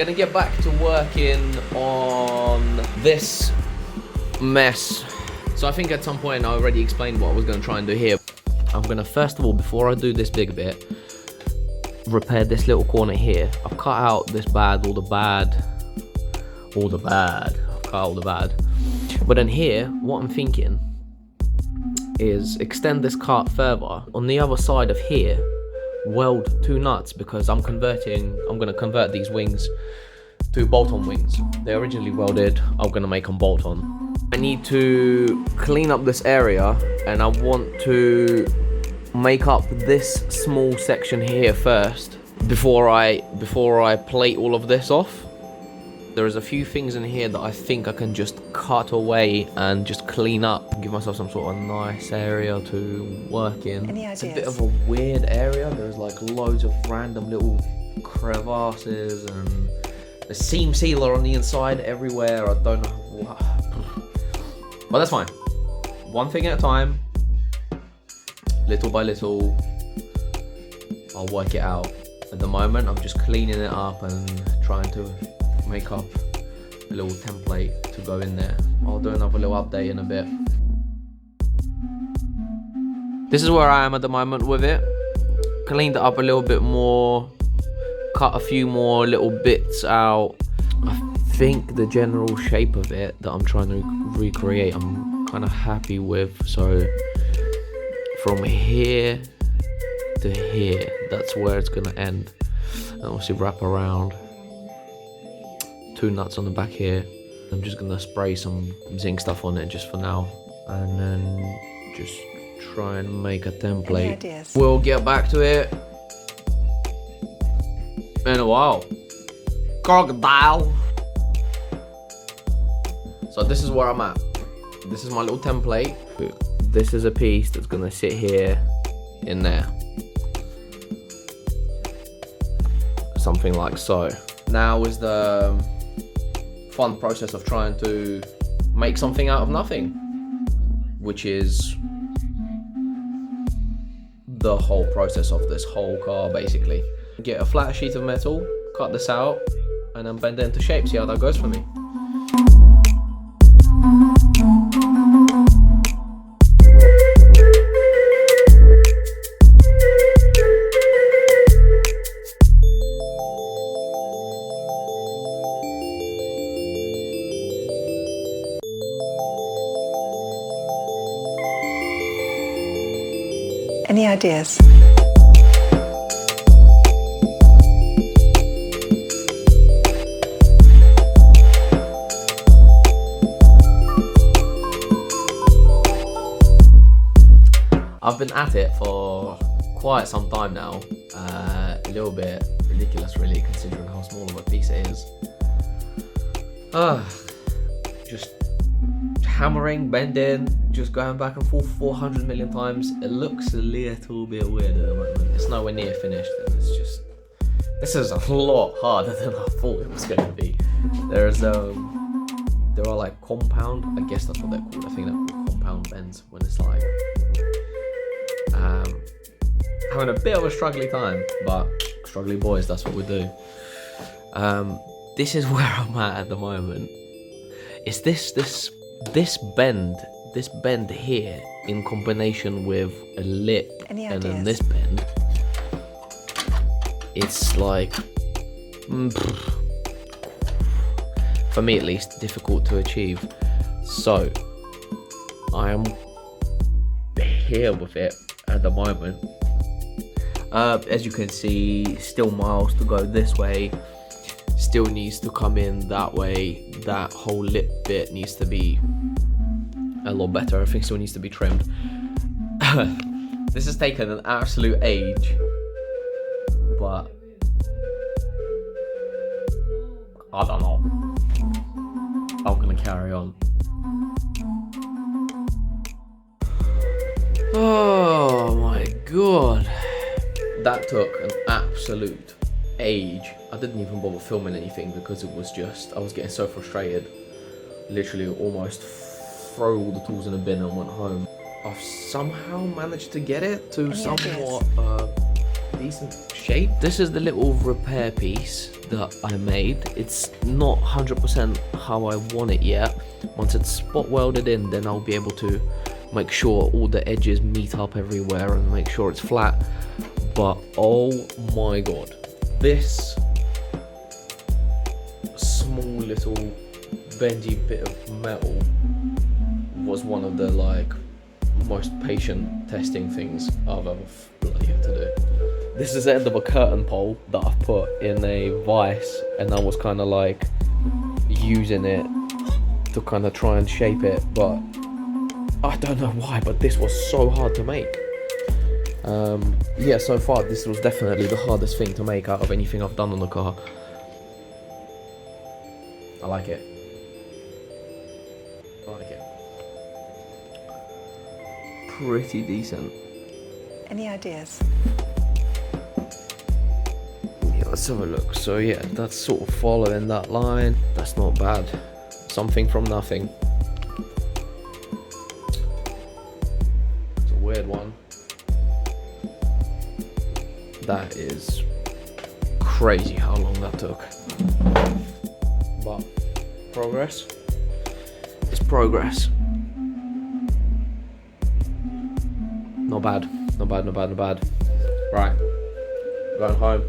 gonna get back to working on this mess. So I think at some point I already explained what I was gonna try and do here. I'm gonna, first of all, before I do this big bit, repair this little corner here. I've cut out this bad, all the bad. I've cut out all the bad. But then here, what I'm thinking is extend this cut further. On the other side of here, weld 2 nuts, because I'm gonna convert these wings to bolt-on wings. They're originally welded, I'm gonna make them bolt-on. I need to clean up this area, and I want to make up this small section here first before I plate all of this off. There is a few things in here that I think I can just cut away and just clean up, give myself some sort of nice area to work in. It's a bit of a weird area. There's like loads of random little crevasses and a seam sealer on the inside everywhere. I don't know what, but that's fine. One thing at a time, little by little, I'll work it out. At the moment, I'm just cleaning it up and trying to make up a little template to go in there. I'll do another little update in a bit. This is where I am at the moment with it. Cleaned it up a little bit more, cut a few more little bits out. I think the general shape of it that I'm trying to recreate, I'm kind of happy with. So from here to here, that's where it's gonna end. And obviously wrap around. 2 nuts on the back here. I'm just gonna spray some zinc stuff on it just for now, and then just try and make a template. We'll get back to it in a while. Crocodile. So this is where I'm at. This is my little template. This is a piece that's gonna sit here in there, something like so. Now is the fun process of trying to make something out of nothing, which is the whole process of this whole car basically. Get a flat sheet of metal, cut this out, and then bend it into shape. See how that goes for me. Any ideas? I've been at it for quite some time now. A little bit ridiculous really, considering how small of a piece it is. Just hammering, bending, just going back and forth 400 million times. It looks a little bit weird at the moment. It's nowhere near finished, and it's just, this is a lot harder than I thought it was going to be. There are like compound, I guess that's what they're called. I think they're called compound bends, when it's like having a bit of a struggly time, but struggly boys, that's what we do. This is where I'm at the moment. It's this bend here in combination with a lip and then this bend. It's like, for me at least, difficult to achieve. So I am here with it at the moment. As you can see, still miles to go this way. Still needs to come in that way. That whole lip bit needs to be a lot better. Everything still needs to be trimmed. This has taken an absolute age, but I don't know. I'm gonna carry on. Oh my god. That took an absolute age. I didn't even bother filming anything because it was just, I was getting so frustrated. Literally almost threw all the tools in a bin and went home. I've somehow managed to get it to somewhat decent shape. This is the little repair piece that I made. It's not 100% how I want it yet. Once it's spot welded in, then I'll be able to make sure all the edges meet up everywhere and make sure it's flat. But oh my god, this small little bendy bit of metal was one of the like most patient testing things I've ever bloody had to do. This is the end of a curtain pole that I've put in a vise, and I was kind of like using it to kind of try and shape it, but I don't know why, but this was so hard to make. Yeah, so far this was definitely the hardest thing to make out of anything I've done on the car. I like it. I like it. Pretty decent. Any ideas? Yeah, let's have a look. So yeah, that's sort of following that line. That's not bad. Something from nothing. It's a weird one. That is crazy how long that took. But progress is progress. Not bad, not bad, not bad, not bad. Right, going home.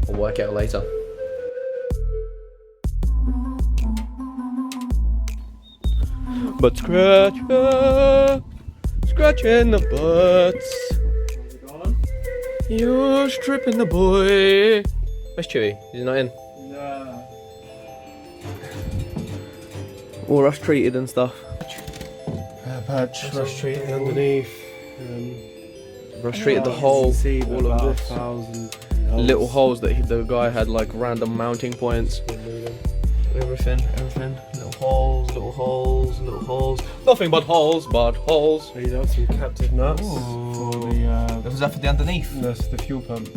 I'll work it out later. But scratcher, scratching the butts. You're stripping the boy. Where's Chewy? Is he not in? No. All rust treated and stuff. Patch, rust treated underneath. Rust treated the whole, all of this. 1,000 Little holes that the guy had like random mounting points. Everything. Little holes, little holes, little holes. Nothing but holes, but holes. These are some captive nuts Ooh. for the. Was that for the underneath? That's the fuel pump.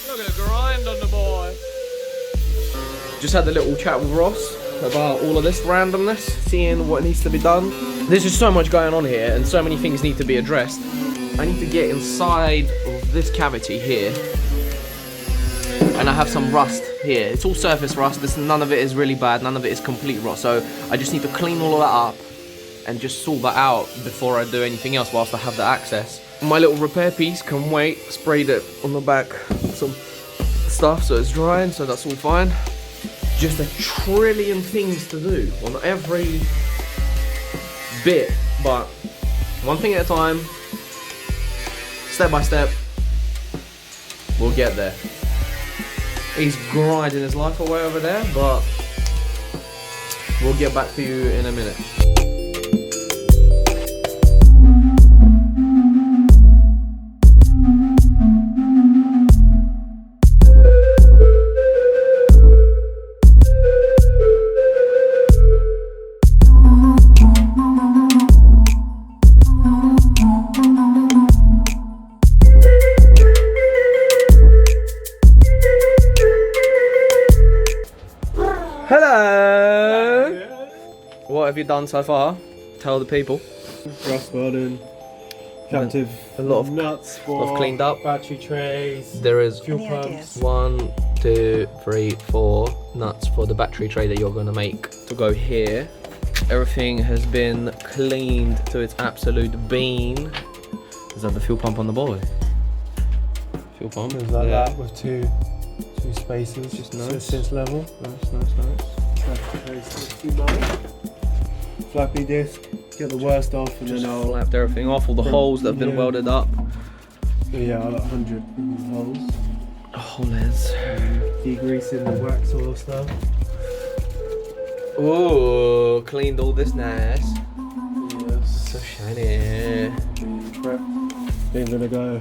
Look at the grind on the boy. Just had a little chat with Ross about all of this randomness, seeing what needs to be done. There's just so much going on here and so many things need to be addressed. I need to get inside of this cavity here, and I have some rust here. It's all surface rust. None of it is really bad, none of it is complete rust, so I just need to clean all of that up and just sort that out before I do anything else whilst I have the access. My little repair piece can wait. Sprayed it on the back with some stuff so it's drying, so that's all fine. Just a trillion things to do on every bit, but one thing at a time, step by step, we'll get there. He's grinding his life away over there, but we'll get back to you in a minute. Hello! What have you done so far? Tell the people. Rust welding, captive A lot of nuts, I've cleaned up. battery trays, There is fuel Any pumps. ideas? 1, 2, 3, 4 nuts for the battery tray that you're going to make to go here. Everything has been cleaned to its absolute bean. Is that the fuel pump on the boy? Fuel pump. Things like Yeah. that with two spaces, Just so nice. it sits level. Nice. Battery trays, too much. Flappy disc, get the worst off, and Just then I'll flapped everything off, all the holes that have been Yeah. welded up. yeah, I'll 100 holes. Holes. Degreasing the wax oil stuff. Ooh, cleaned all this nice. Yes. So shiny. Prep. Then gonna go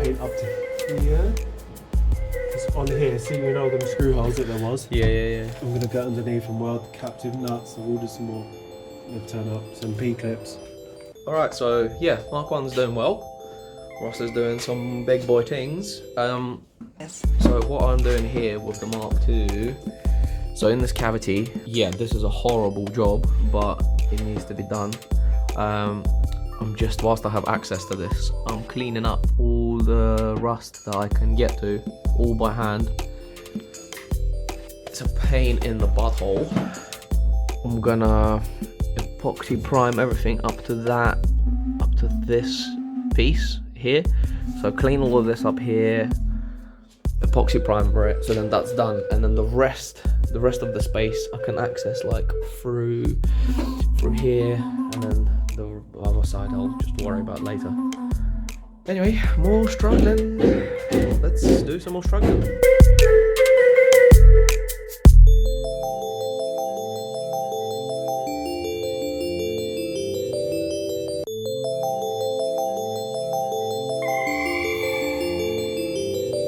paint up to here. It's on here, see you know them screw holes that there was. Yeah. I'm gonna go underneath and weld captive nuts. I've ordered some more. They've turned up some P clips. Alright, so yeah, Mark 1's doing well. Ross is doing some big boy things. Yes. So what I'm doing here with the Mark II, so in this cavity, yeah, this is a horrible job, but it needs to be done. I'm just, whilst I have access to this, I'm cleaning up all the rust that I can get to, all by hand. It's a pain in the butthole. I'm gonna epoxy prime everything up to this piece here. So clean all of this up here, epoxy primer it, so then that's done, and then the rest of the space I can access like through here, and then the other side I'll just worry about later. Anyway, more struggling. Let's do some more struggling.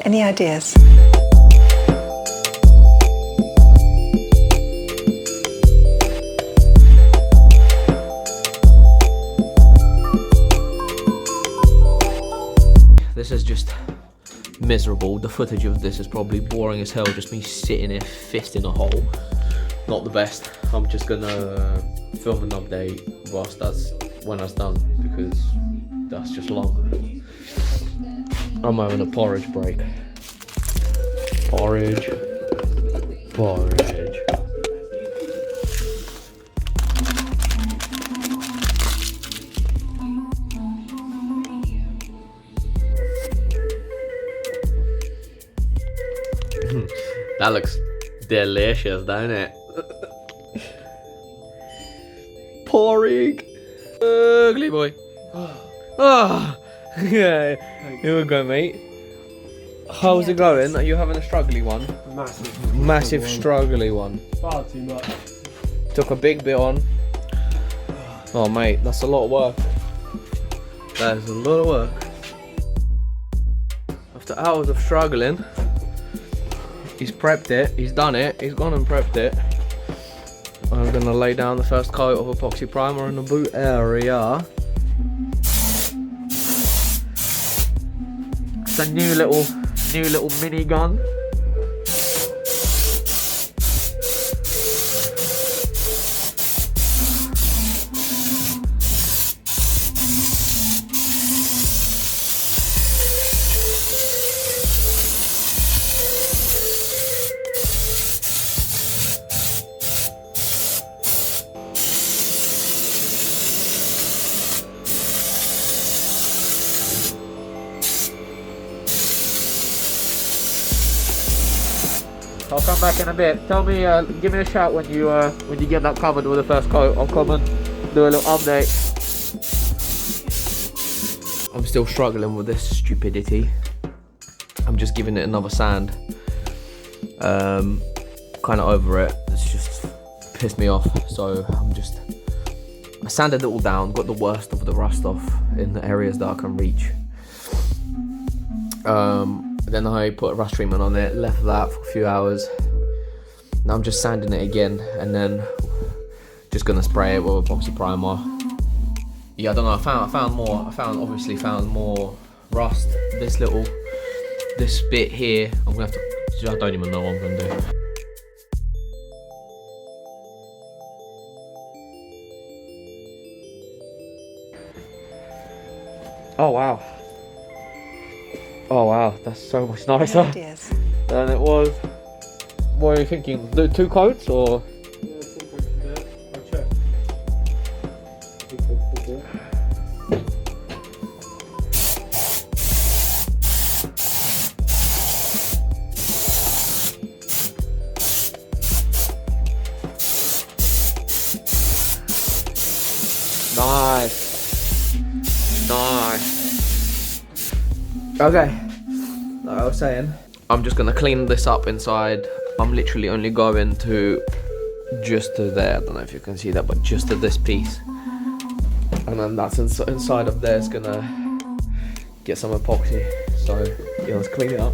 Any ideas? This is just miserable. The footage of this is probably boring as hell, just me sitting here fist in a hole. Not the best. I'm just gonna film an update whilst when that's done, because that's just long. I'm having a porridge break. Porridge. That looks delicious, don't it? Porridge. Ugly boy. Ah, yeah. Here we go, mate. How's it going? Are you having a struggly one? Massive struggly one. Far too much. Took a big bit on. Oh, mate, that's a lot of work. That is a lot of work. After hours of struggling, he's prepped it, he's done it, he's gone and prepped it. I'm gonna lay down the first coat of epoxy primer in the boot area. It's a new little mini gun. I'll come back in a bit. Tell me, give me a shout when you get that covered with the first coat. I'll come and do a little update. I'm still struggling with this stupidity. I'm just giving it another sand. Kind of over it. It's just pissed me off. So I sanded it all down. Got the worst of the rust off in the areas that I can reach. Then I put a rust treatment on it, left that for a few hours. Now I'm just sanding it again, and then just gonna spray it with epoxy primer. Yeah, I don't know. I obviously found more rust. This bit here, I'm gonna have to. I don't even know what I'm gonna do. Oh wow. Oh wow, that's so much nicer Any ideas? than it was. What are you thinking? Do 2 coats or? Yeah, 2 coats of it. I'll check. 2 coats of it. Nice. Okay, like I was saying, I'm just gonna clean this up inside. I'm literally only going to just to there. I don't know if you can see that, but just to this piece, and then that's inside of there is gonna get some epoxy. So yeah, let's clean it up.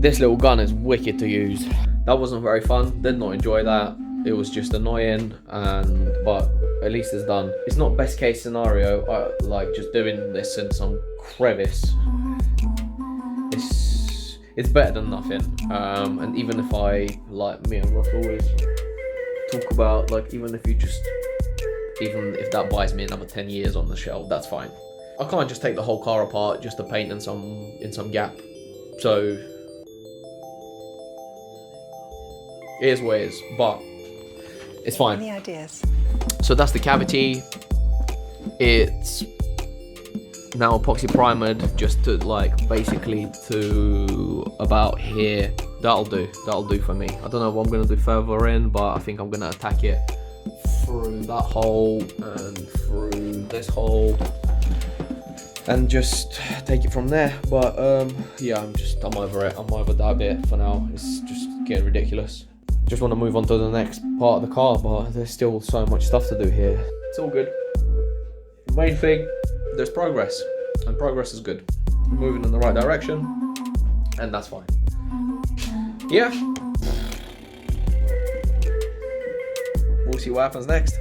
This little gun is wicked to use. That wasn't very fun, did not enjoy that. It was just annoying, but at least it's done. It's not best case scenario, like just doing this in some crevice. It's better than nothing. And even if like me and Ross always talk about, like even if that buys me another 10 years on the shelf, that's fine. I can't just take the whole car apart just to paint in some gap. So it is what it is, but it's fine. Any ideas? So that's the cavity. It's now epoxy primered just to like basically to about here. That'll do for me. I don't know what I'm gonna do further in, but I think I'm gonna attack it through that hole and through this hole and just take it from there. But yeah, I'm over it. I'm over that bit for now. It's just getting ridiculous. Just want to move on to the next part of the car, but there's still so much stuff to do here. It's all good. The main thing, there's progress, and progress is good. We're moving in the right direction, and that's fine. Yeah. We'll see what happens next.